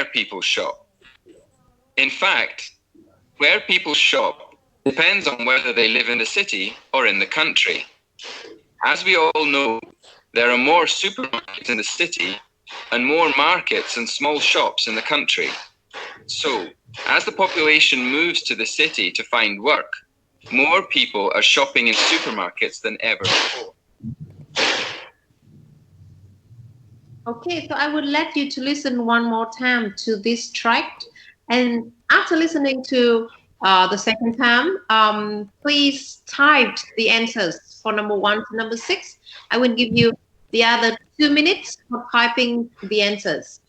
where people shop. In fact, where people shop depends on whether they live in the city or in the country. As we all know, there are more supermarkets in the city and more markets and small shops in the country. So, as the population moves to the city to find work, more people are shopping in supermarkets than ever before. Okay, so I would like you to listen one more time to this tract, and after listening to the second time, please type the answers for number 1 to number 6. I will give you the other 2 minutes for typing the answers.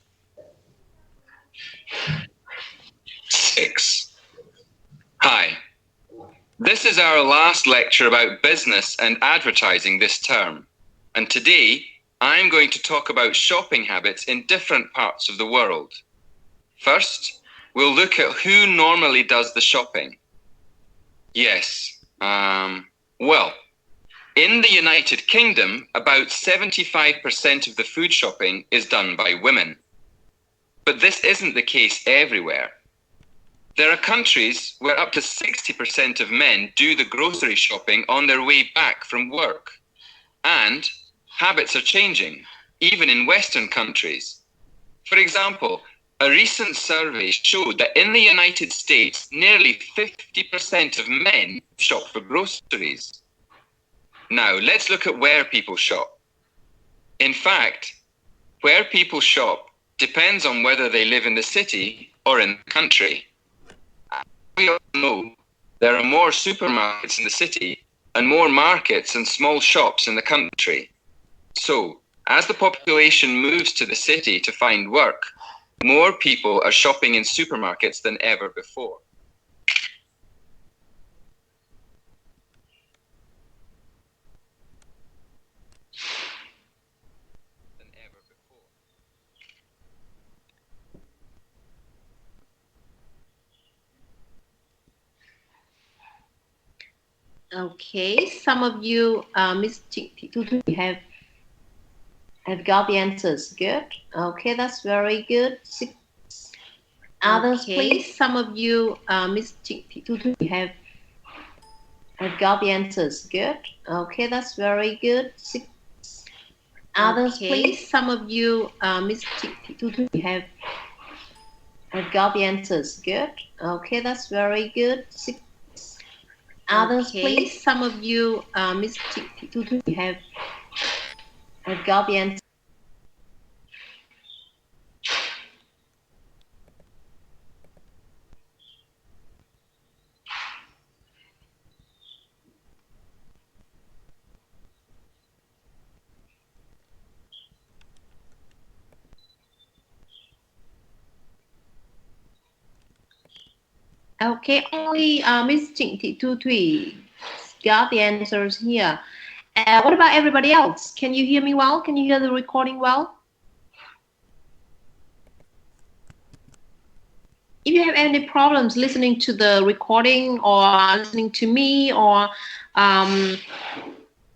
6. Hi. This is our last lecture about business and advertising this term, and today I'm going to talk about shopping habits in different parts of the world. First, we'll look at who normally does the shopping. Yes, well, in the United Kingdom, about 75% of the food shopping is done by women. But this isn't the case everywhere. There are countries where up to 60% of men do the grocery shopping on their way back from work. And habits are changing, even in Western countries. For example, a recent survey showed that in the United States, nearly 50% of men shop for groceries. Now, let's look at where people shop. In fact, where people shop depends on whether they live in the city or in the country. We all know there are more supermarkets in the city and more markets and small shops in the country. So, as the population moves to the city to find work, more people are shopping in supermarkets than ever before. Okay, some of you, Miss have got the answers. Good. Okay, that's very good. 6. Others, okay, please. Some of you, Miss have got the answers. Good. Okay, that's very good. 6. Others, okay, please. Some of you, Miss have got the answers. Good. Okay, that's very good. 6. Others, okay, please. Some of you, Miss have got the answers. Okay, only Miss Trịnh Thị Thu Thủy got the answers here. What about everybody else? Can you hear me well? Can you hear the recording well? If you have any problems listening to the recording or listening to me or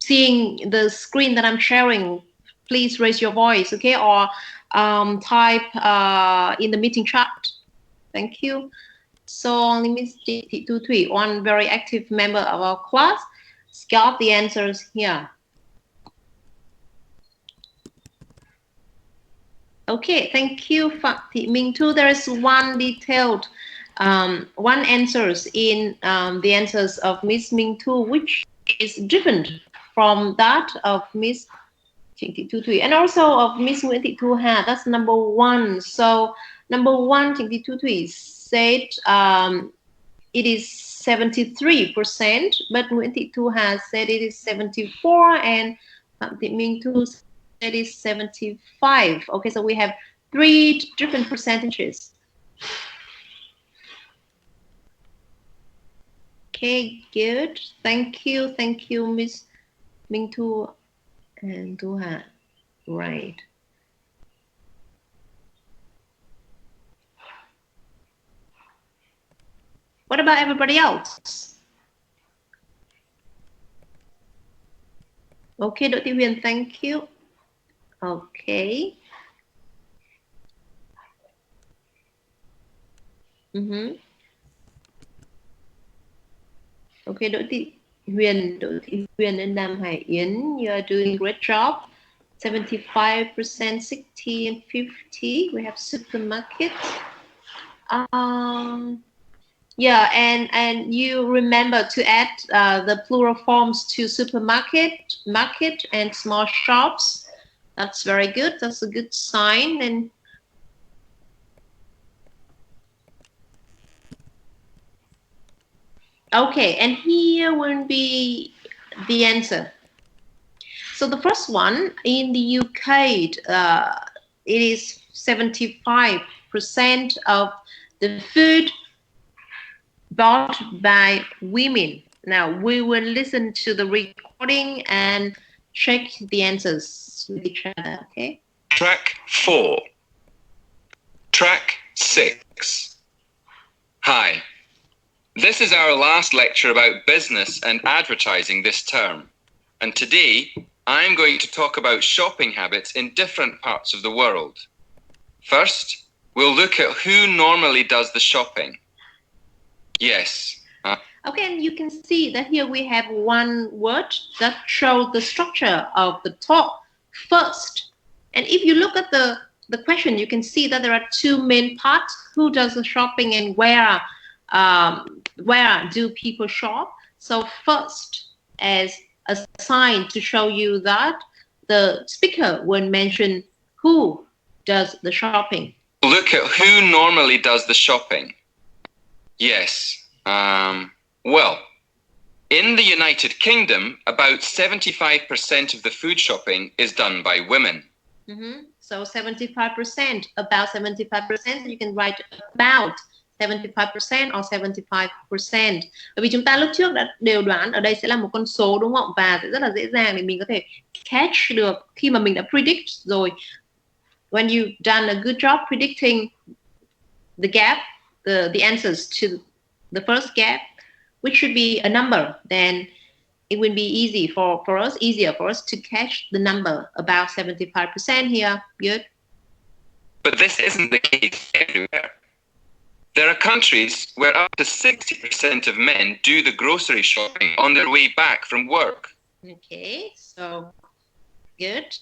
seeing the screen that I'm sharing, please raise your voice, okay? Or type in the meeting chat. Thank you. So only Miss Thị Thu Thủy, one very active member of our class, got the answers here. Okay, thank you, Phạm Thị Minh Thu. There is one detailed, one answers in the answers of Miss Minh Thu, which is different from that of Miss Trịnh Thị Thu Thủy and also of Miss Nguyễn Thị Thu Hà. That's number 1. So number 1, Trịnh Thị Thu Thủy said it is 73%, but Nguyễn Thị Thu Hà said it is 74, and Phạm Thị Minh Thu said it is 75. Okay, so we have 3 different percentages. Okay, good. Thank you, Miss Minh Thu and Thu Hà. Right. What about everybody else? Okay, Đỗ Thị Huyền, thank you. Okay. Okay, Đỗ Thị Huyền and Nam Hải Yến, you are doing a great job. 75%, 60 and 50. We have supermarket. Yeah, and you remember to add the plural forms to supermarket, market, and small shops. That's very good. That's a good sign. And okay, and here will be the answer. So the first one, in the UK, it is 75% of the food bought by women. Now we will listen to the recording and check the answers with each other, okay? Track 4. Track 6. Hi. This is our last lecture about business and advertising this term. And today, I'm going to talk about shopping habits in different parts of the world. First, we'll look at who normally does the shopping. Yes. Okay, and you can see that here we have one word that shows the structure of the talk first. And if you look at the question, you can see that there are two main parts. Who does the shopping and where do people shop? So first, as a sign to show you that the speaker will mention who does the shopping. Look at who normally does the shopping. Yes. Well, in the United Kingdom, about 75% of the food shopping is done by women. So 75%, about 75%, you can write about 75% or 75%. Bởi vì chúng ta lúc trước đã đều đoán ở đây sẽ là một con số, đúng không? Và sẽ rất là dễ dàng để mình có thể catch được khi mà mình đã predict rồi. When you've done a good job predicting the gap, the answers to the first gap, which should be a number, then it will be easier for us to catch the number, about 75% here. Good. But this isn't the case everywhere. There are countries where up to 60% of men do the grocery shopping on their way back from work. Okay, so good.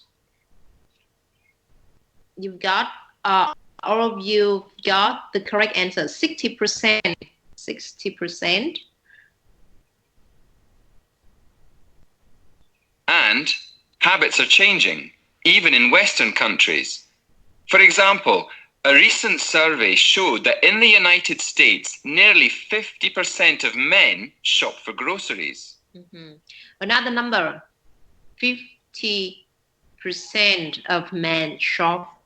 You've got, all of you got the correct answer, 60%. 60%. And habits are changing, even in Western countries. For example, a recent survey showed that in the United States, nearly 50% of men shop for groceries. Another number, 50% of men shop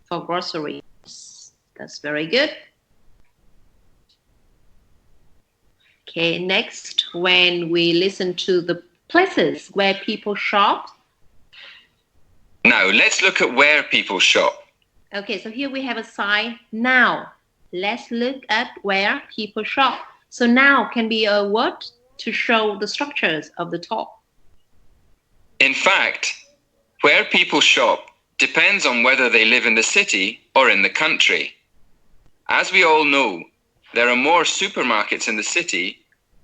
for groceries. That's very good. Okay, next, when we listen to the places where people shop. Now, let's look at where people shop. Okay, so here we have a sign, now. Let's look at where people shop. So now can be a word to show the structures of the talk. In fact, where people shop depends on whether they live in the city or in the country. As we all know, there are more supermarkets in the city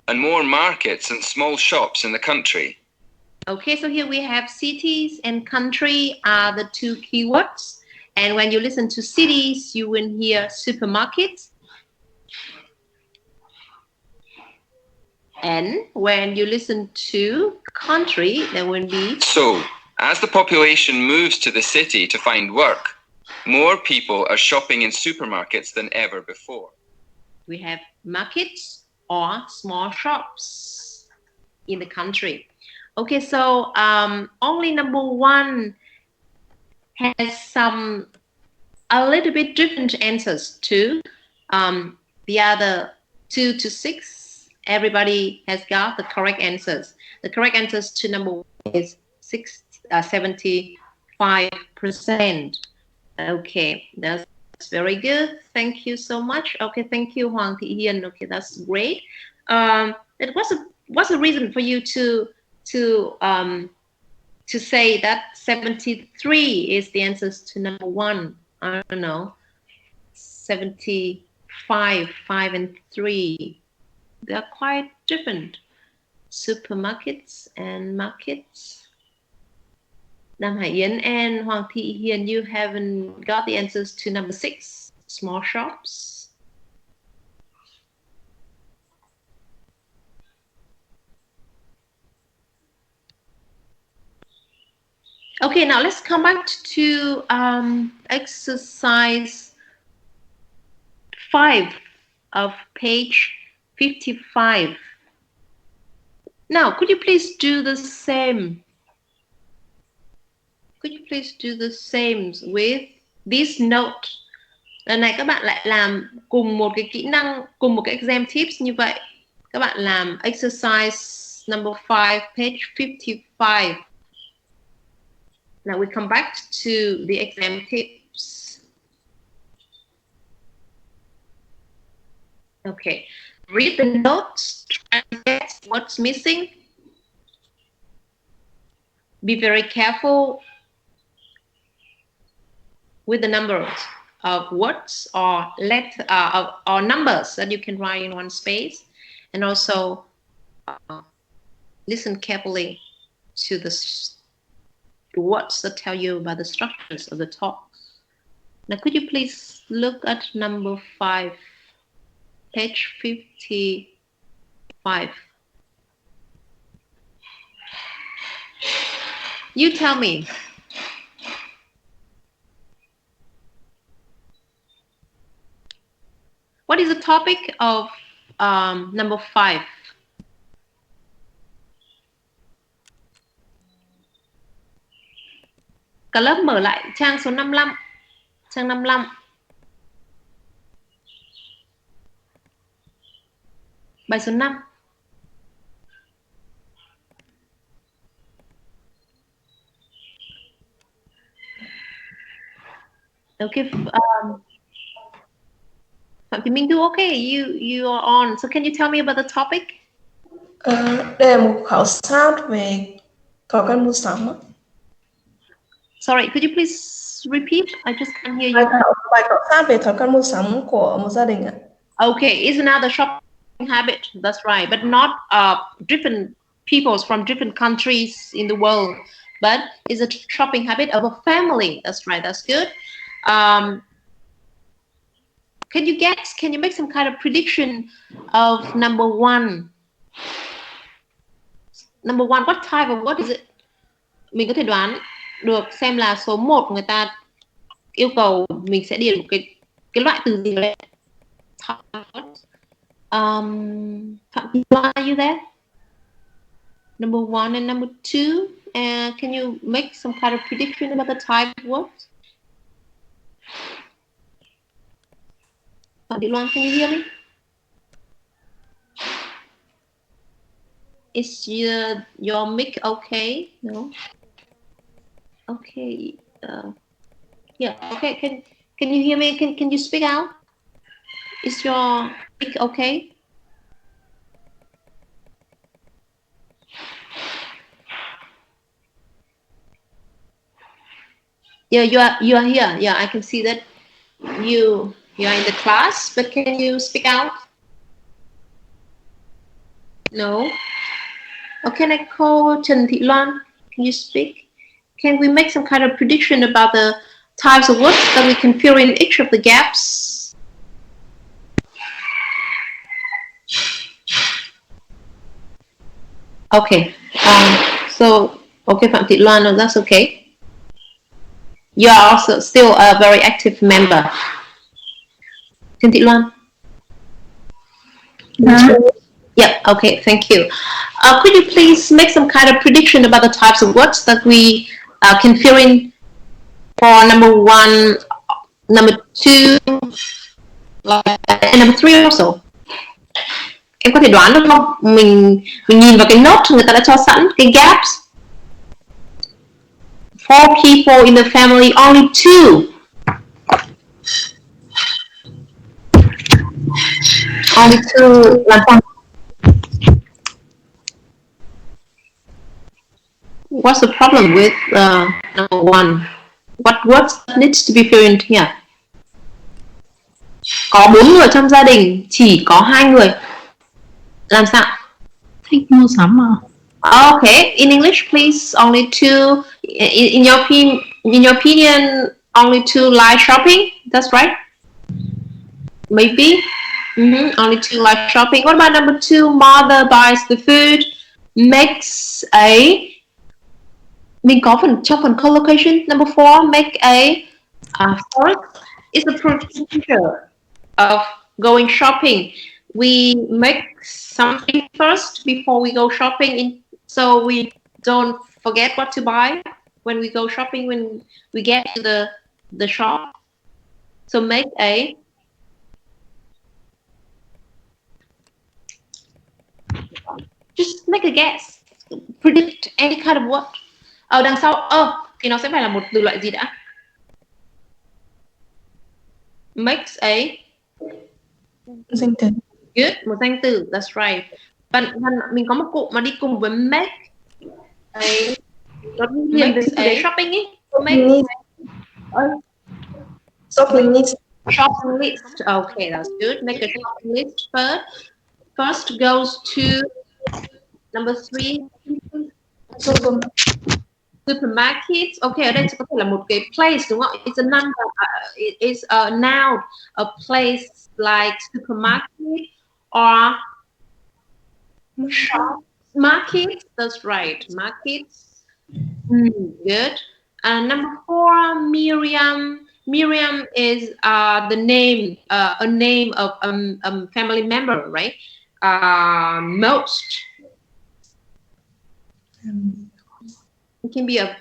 and more markets and small shops in the country. Okay, so here we have cities and country are the two keywords. And when you listen to cities, you will hear supermarkets. And when you listen to country, there will be... So, as the population moves to the city to find work, more people are shopping in supermarkets than ever before. We have markets or small shops in the country. Okay, so only number one has a little bit different answers to the other 2 to 6. Everybody has got the correct answers. The correct answers to number one is 75%. Okay, that's very good. Thank you so much. Okay, thank you, Hoàng Thị Hiền. Okay, that's great. What's a reason for you to say that 73 is the answers to number one? I don't know. 73. 5, and 3. They are quite different. Supermarkets and markets. Nam Hải Anh and Hoàng Thị Hiền, you haven't got the answers to number 6, small shops. Okay, now let's come back to exercise 5 of page 55. Now, could you please do the same? Could you please do the same with this note? Lần này các bạn lại làm cùng một cái kỹ năng, cùng một cái exam tips như vậy. Các bạn làm exercise number 5, page 55. Now we come back to the exam tips. Okay, read the notes, try to guess what's missing. Be very careful with the numbers of words or or numbers that you can write in one space, and also listen carefully to the words that tell you about the structures of the talk. Now, could you please look at number 5, page 55. You tell me. What is the topic of number 5? Cả lớp mở lại trang số 55. Trang 55. Bài số 5. Okay. Phạm Thị Minh Thu, okay, you are on. So can you tell me about the topic? Đây là một khảo sát về thói quen mua sắm. Sorry, could you please repeat? I just can't hear you. Bài khảo sát về thói quen mua sắm của một gia đình ạ. Okay, it's another shopping habit. That's right, but not different peoples from different countries in the world, but it's a shopping habit of a family. That's right. That's good. Can you guess? Can you make some kind of prediction of number 1? Number 1, what type of what is it? Mình có thể đoán được xem là số 1 người ta yêu cầu mình sẽ điền một cái loại từ gì đấy. Phạm Thị Loan, are you there? Number 1 and number 2. Can you make some kind of prediction about the type of words? Phạm Thị Loan, can you hear me? Is your mic okay? No. Okay. Yeah. Okay. Can you hear me? Can you speak out? Is your mic okay? Yeah, you are here. Yeah, I can see that you are in the class, but can you speak out? No. Okay, can I call Trần Thị Loan? Can you speak? Can we make some kind of prediction about the types of words that we can fill in each of the gaps? Okay. Okay, Phạm Thị Loan, no, that's okay. You are also still a very active member. Trần Thị Loan? Yeah, okay, thank you. Could you please make some kind of prediction about the types of words that we can fill in for number 1, number 2, and number 3 also? Em có thể đoán được không? Mình nhìn vào cái note người ta đã cho sẵn cái gaps. 4 people in the family, only 2. Only 2 là sao? What's the problem with number 1? What words needs to be filled in here? có 4 người trong gia đình, chỉ có 2 người. Làm sao? Thích mua sắm à? Okay, in English, please. Only two. In your opinion, only two like shopping. That's right. Maybe. Only two like shopping. What about number 2? Mother buys the food, makes a. Mình có trong phần collocation. Number 4, make a. First is the procedure of going shopping. We make something first before we go shopping, so we don't forget what to buy when we go shopping, when we get to the shop. So make a. Just make a guess. Predict any kind of word. Ở đằng sau thì nó sẽ phải là một từ loại gì đã? Makes a. Danh từ. Good, một danh từ. That's right. Và mình có một cụm mà đi cùng với make. Nó liền với từ shopping ấy. Make. Shopping list. Shopping list. Okay, that's good. Make a shopping list first. First goes to number 3. Supermarket. Okay, ở đây có thể là một cái place đúng không? It's a number. It is a noun. A place like supermarket or shop. Market. That's right. Market. Good. Number 4, Miriam. Miriam is the name, a name of a family member, right? Most. It can be a.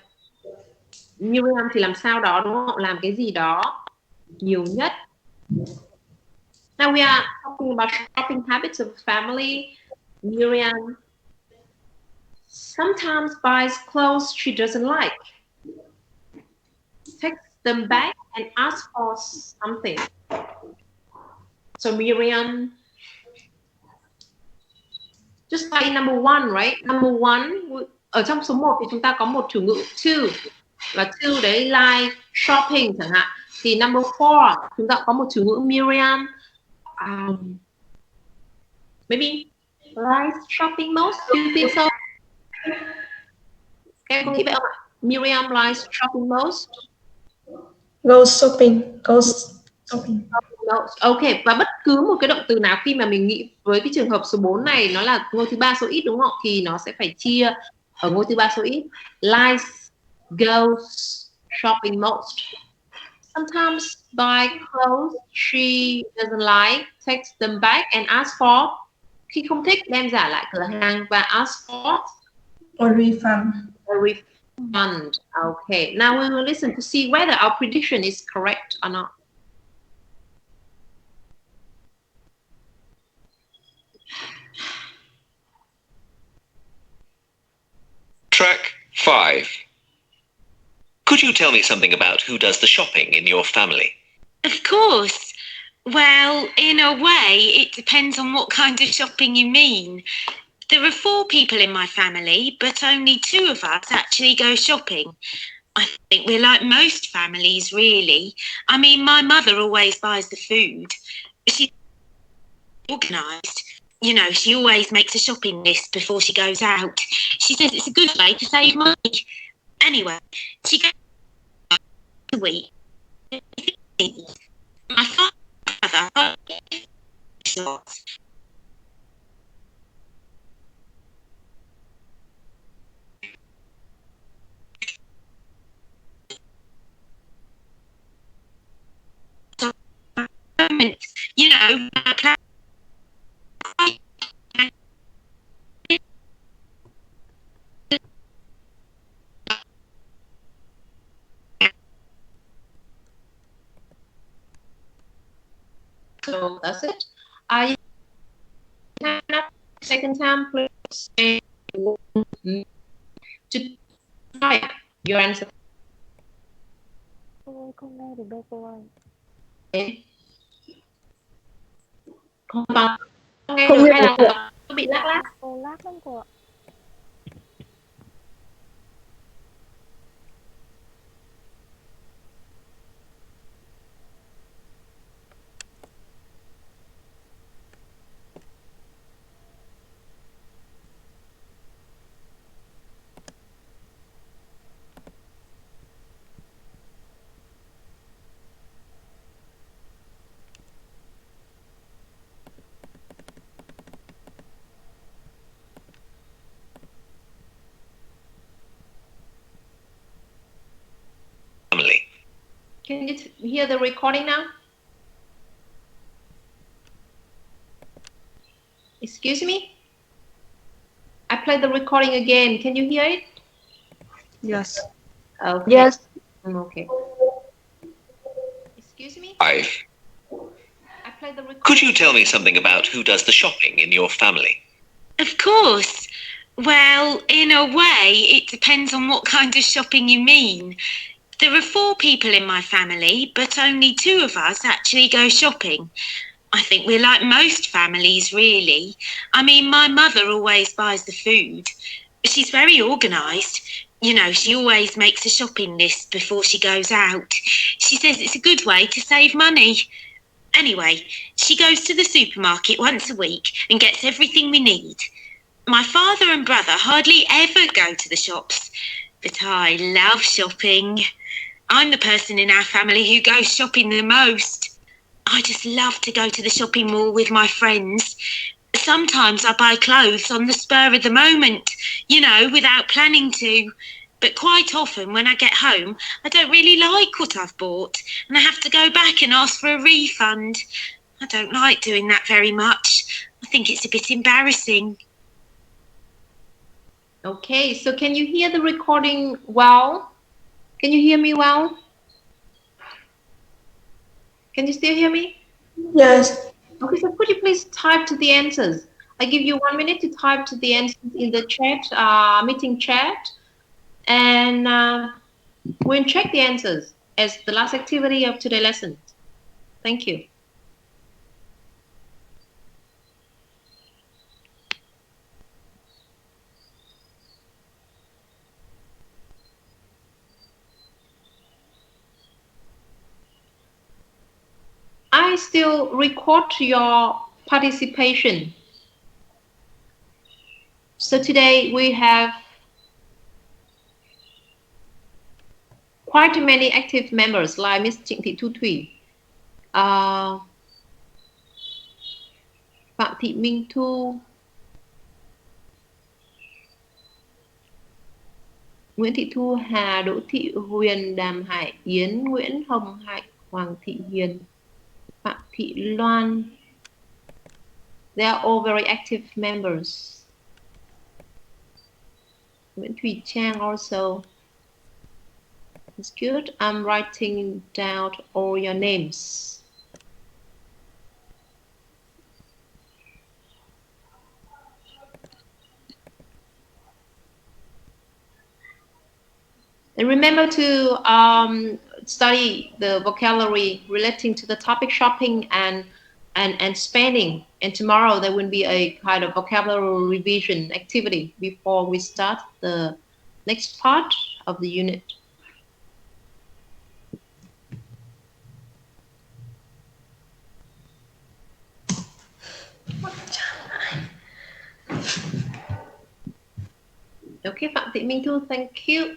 Miriam thì làm sao đó đúng không? Làm cái gì đó nhiều nhất. Now we are talking about shopping habits of family. Miriam sometimes buys clothes she doesn't like, takes them back and asks for something. So Miriam, just like number 1, right? Number 1, ở trong số 1 thì chúng ta có một chủ ngữ to, và to đấy like shopping chẳng hạn. Thì number 4 chúng ta có một chủ ngữ Miriam, maybe like shopping most. Do you think so? Các em có nghĩ vậy không ạ? Miriam likes shopping most. Goes shopping. Ok, và bất cứ một cái động từ nào khi mà mình nghĩ với cái trường hợp số 4 này nó là ngôi thứ 3 số ít đúng không? Thì nó sẽ phải chia ở ngôi thứ 3 số ít. Likes, goes shopping most. Sometimes buy clothes she doesn't like, takes them back and asks for. Khi không thích đem trả lại cửa hàng và ask for A refund. a refund. Okay, now we will listen to see whether our prediction is correct or not. Track 5. Could you tell me something about who does the shopping in your family? Of course. Well, in a way, it depends on what kind of shopping you mean. There are 4 people in my family, but only 2 of us actually go shopping. I think we're like most families, really. I mean, my mother always buys the food. She's organised. You know, she always makes a shopping list before she goes out. She says it's a good way to save money. Anyway, she goes a week. My father shops. You know, So that's it. Second time, please say to try your answer. Tôi không nghe được đâu cô ơi. Okay. Không nghe Không được nghe hay được. là có bị lác lác? Cô lát lắm cô ạ. Can you hear the recording now? Excuse me? I played the recording again. Can you hear it? Yes. Okay. Yes. Okay. Excuse me? 5. I played the recording. Could you tell me something about who does the shopping in your family? Of course. Well, in a way, it depends on what kind of shopping you mean. There are 4 people in my family, but only 2 of us actually go shopping. I think we're like most families, really. I mean, my mother always buys the food. She's very organised. You know, she always makes a shopping list before she goes out. She says it's a good way to save money. Anyway, she goes to the supermarket once a week and gets everything we need. My father and brother hardly ever go to the shops, but I love shopping. I'm the person in our family who goes shopping the most. I just love to go to the shopping mall with my friends. Sometimes I buy clothes on the spur of the moment, you know, without planning to. But quite often when I get home, I don't really like what I've bought and I have to go back and ask for a refund. I don't like doing that very much. I think it's a bit embarrassing. Okay, so can you hear the recording well? Can you hear me well? Can you still hear me? Yes. Okay, so could you please type to the answers? I give you 1 minute to type to the answers in the chat, meeting chat, and we'll check the answers as the last activity of today's lesson. Thank you. I still record your participation. So today we have quite many active members like Miss Trịnh Thị Thu Thủy, Phạm Thị Minh Thu, Nguyễn Thị Thu Hà, Đỗ Thị Huyền, Đàm Hải Yến, Nguyễn Hồng Hạnh, Hoàng Thị Hiền, Phạm Thị Loan. They are all very active members. Nguyễn Thùy Trang also. It's good. I'm writing down all your names. And remember to study the vocabulary relating to the topic shopping and spending. And tomorrow there will be a kind of vocabulary revision activity before we start the next part of the unit. Okay, Phạm Thị Minh Thu, thank you.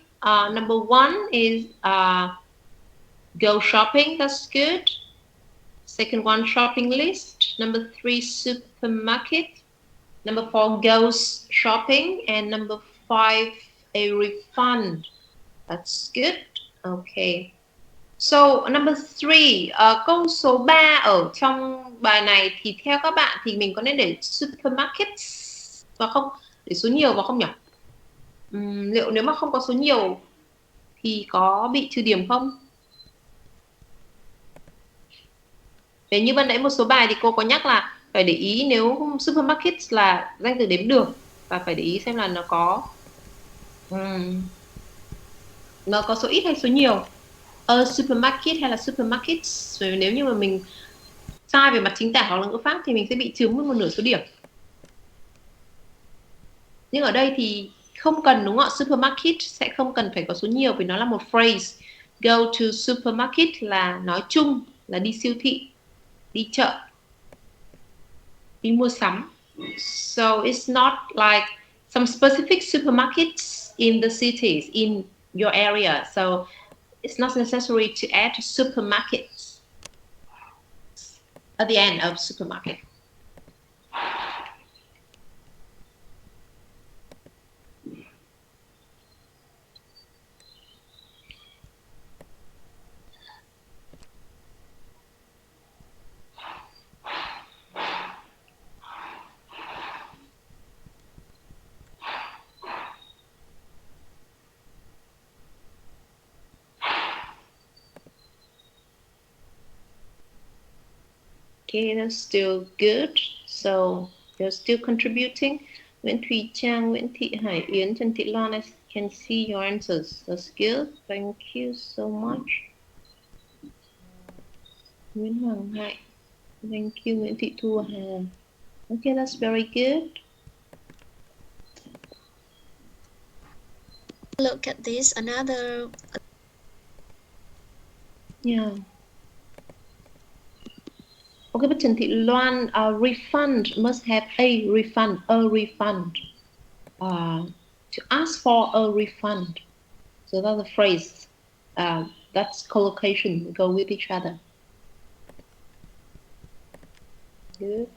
Number 1 is go shopping. That's good. Second one, shopping list. Number 3, supermarket. Number 4, goes shopping. And number 5, a refund. That's good. Okay. So number 3, câu số 3 ở trong bài này thì theo các bạn thì mình có nên để supermarket và không để số nhiều vào không nhỉ? Liệu nếu mà không có số nhiều thì có bị trừ điểm không? Để như ban nãy một số bài thì cô có nhắc là phải để ý nếu supermarket là danh từ đếm được và phải để ý xem là nó có số ít hay số nhiều. Supermarket hay là supermarkets. Rồi nếu như mà mình sai về mặt chính tả hoặc là ngữ pháp thì mình sẽ bị trừ mất 1/2 số điểm. Nhưng ở đây thì không cần, đúng không ạ? Supermarket sẽ không cần phải có số nhiều vì nó là một phrase. Go to supermarket là nói chung, là đi siêu thị, đi chợ, đi mua sắm. So it's not like some specific supermarkets in the cities, in your area. So it's not necessary to add supermarkets at the end of supermarket. Okay, that's still good. So you're still contributing. Nguyễn Thùy Trang, Nguyễn Thị Hải Yến, Trần Thị Loan, I can see your answers. That's good. Thank you so much. Nguyễn Hoàng Hạnh. Thank you, Nguyễn Thị Thu Hà. Okay, that's very good. Look at this, another. Yeah. Okay, but Trần Thị Loan, refund must have a refund, to ask for a refund. So that's the phrase. That's collocation, go with each other. Good.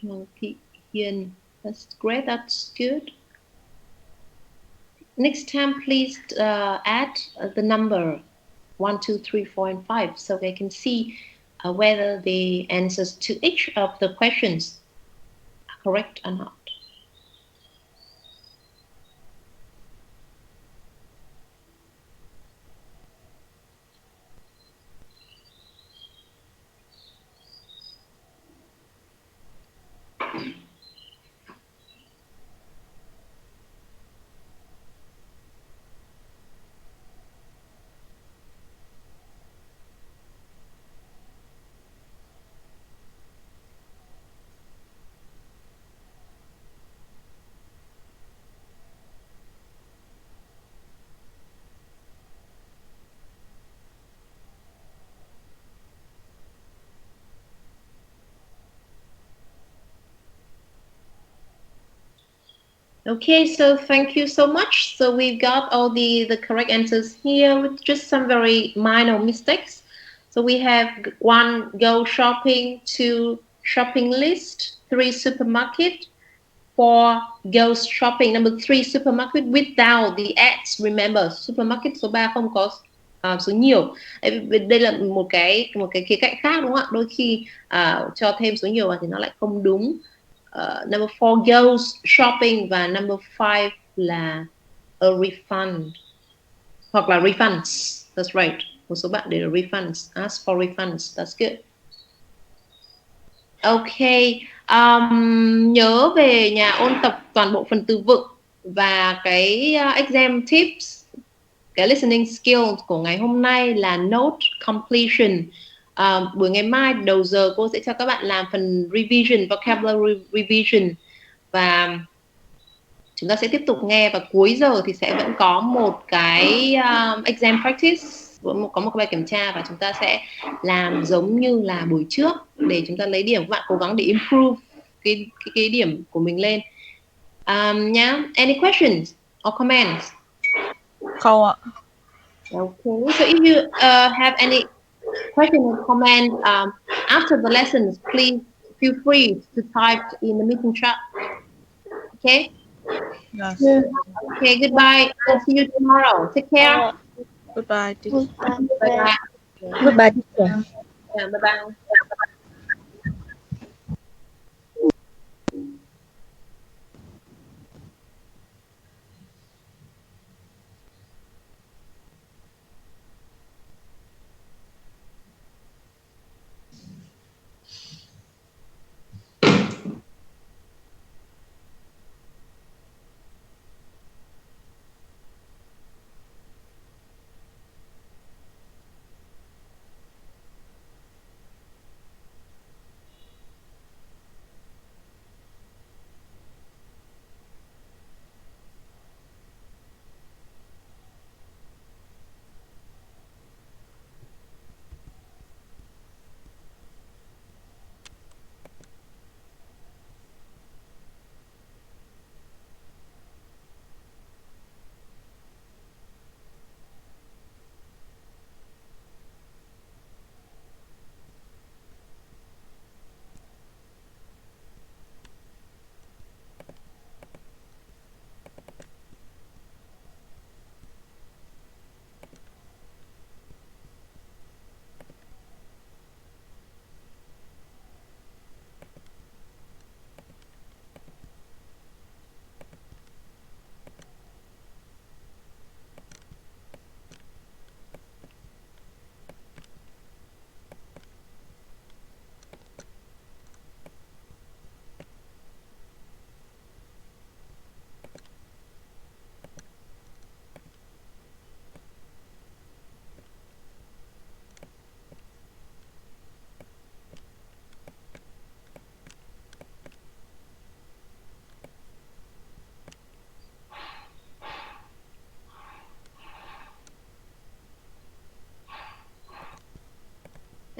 Hoàng Thị Hiền, that's great, that's good. Next time, please add the number 1, 2, 3, 4, and 5, so they can see whether the answers to each of the questions are correct or not. Okay, so thank you so much. So we've got all the correct answers here with just some very minor mistakes. So we have 1, go shopping, 2, shopping list, 3, supermarket, 4, go shopping. Number 3, supermarket without the ads. Remember, supermarket số 3 không có số nhiều. Đây là một cái khía cạnh khác đúng không ạ? Đôi khi cho thêm số nhiều vào thì nó lại không đúng. Number 4, goes shopping, và number 5 là a refund hoặc là refunds. That's right. Một số bạn để là refunds. Ask for refunds. That's good. Okay. Nhớ về nhà ôn tập toàn bộ phần từ vựng và cái exam tips, cái listening skills của ngày hôm nay là note completion. Buổi ngày mai đầu giờ cô sẽ cho các bạn làm phần revision, vocabulary revision, và chúng ta sẽ tiếp tục nghe, và cuối giờ thì sẽ vẫn có một cái exam practice, có một cái bài kiểm tra, và chúng ta sẽ làm giống như là buổi trước để chúng ta lấy điểm. Các bạn cố gắng để improve cái điểm của mình lên. Yeah. Any questions or comments? Không ạ. Okay, so if you have any question or comment after the lessons, please feel free to type in the meeting chat. Okay? Yes. Okay, goodbye. I'll see you tomorrow. Take care. Goodbye. Bye-bye. Goodbye teacher. Yeah, bye-bye.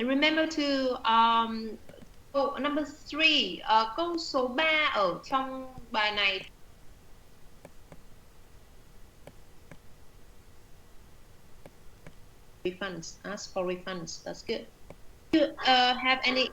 And remember to number 3, câu số 3 ở trong bài này. Refunds, ask for refunds. That's good. Do you have any